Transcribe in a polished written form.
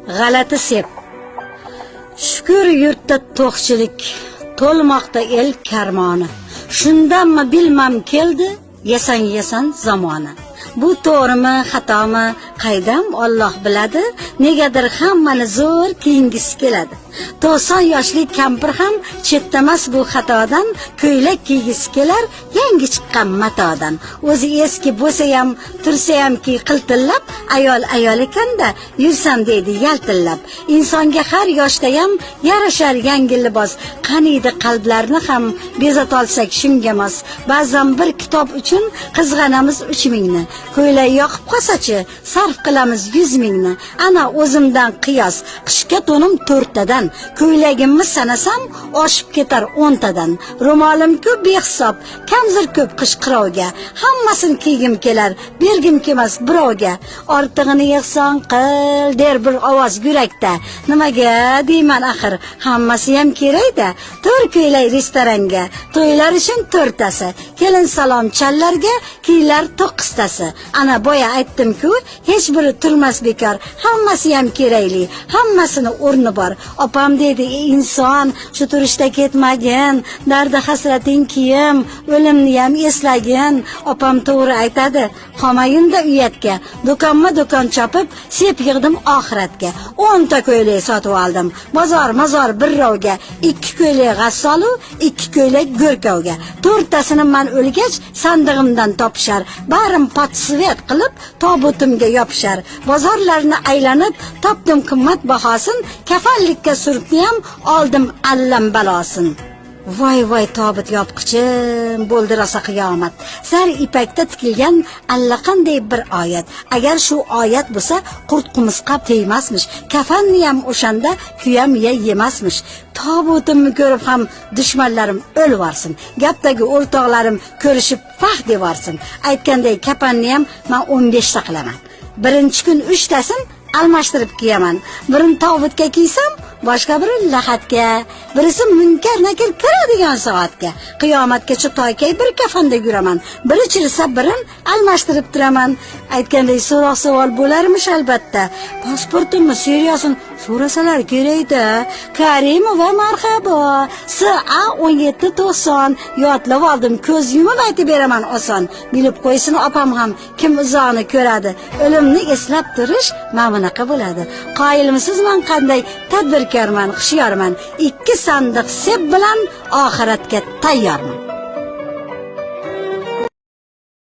G'alati sep. Shukr yurtda to'qchilik, to'lmoqda el karmoni. Shundanmi bilmam keldi, yasan zamoni. Bu to'g'rimi, xatomi, qaydam Alloh biladi. Negadir hammani zo'r kiyingisi keladi. 90 yoshli kampir ham chetdamas bu xatodan, ko'ylak kiygisi kelar yangi chiqqan matodan. O'zi eski bo'lsa ham, tursa ham ki qiltillab, ayol ekanda yursam deydi yaltillab. Insonga har yoshda ham yarashar yangi libos. Qaniydi qalblarni ham bezat olsak shunga mos. Ba'zan bir kitob uchun qizg'anamiz 3000 ni. Ko'ylak yoqib qolsa-chi, sarf qilamiz 100 mingni. Ana o'zimdan qiyos, qishga to'nim 4 tadan, ko'ylagimni sanasam oshib ketar 10 tadan. Ro'molim ko'p behisob, kamzir ko'p qish qirovga. Hammasini kiygim kelar, bergim kelmas birovga. Ortig'ini yig'son qil der bir ovoz yurakda. Nimaga deyman axir, hammasi ham kerak-da. 4 ko'ylak restoranga, to'ylar uchun 4 tasi. Kelin salom challarga, kiylar 9 tasi. Ana boya aytdim-ku, hech biri turmas bekor. Hammasi ham kerakli, hammasini o'rni bor. Opam dedi, inson shu turishda ketmagin, dardi hasrating kiyim, o'limni ham eslagin. Opam to'g'ri aytadi. Qolmayinda uyatga, do'kon chopib, sep yig'dim oxiratga. 10 ta ko'ylak sotib oldim. Bozor birrovga, 2 ko'ylak g'assolu, 2 ko'ylak go'rkovga. 4 tasini men o'lgach sandig'imdan topishar. Barim potsvet qilib tobutimga yopishar. Bozorlarni aylanib topdim qimmat bahosin, kafallikka suribni ham oldim allam balosin. Voy tobut yopqichim, bo'ldi rosa qiyomat. Sar ipakda tikilgan allaqanday bir oyat. Agar shu oyat bo'lsa, qurt qumursqa tegmasmish. Kafanni ham o'shanda kuyam yemasmish. Tobutimni ko'rib ham dushmanlarim o'lvarsin. Gapdagi o'rtoqlarim ko'rishib pah devorsin. Aytganday kafanni ham men 15 ta qilaman. Birinchi kun 3 tasin almashtirib kiyaman. Birini tobutga kiysam, boshqa biri lahatga, birisi munkar nakir kiradigan soatga. Qiyomatgacha toykay bir kafanda yuraman. Biri chirsa birin almashtirib turaman. Aytganday so'roq savol bo'larmish albatta. Pasportimni seriyasin so'rasalar kerak-da. Karimova marhabo. SA 1790 yodlab oldim. Ko'z yumib aytib beraman oson. Bilib qo'ysin opam ham kim uzoqni ko'radi. O'limni eslab turish ma'munaqa bo'ladi. Qoyilmisiz men qanday tadbirkorman, hushyorman. 2 sandiq sep bilan oxiratga tayyorman.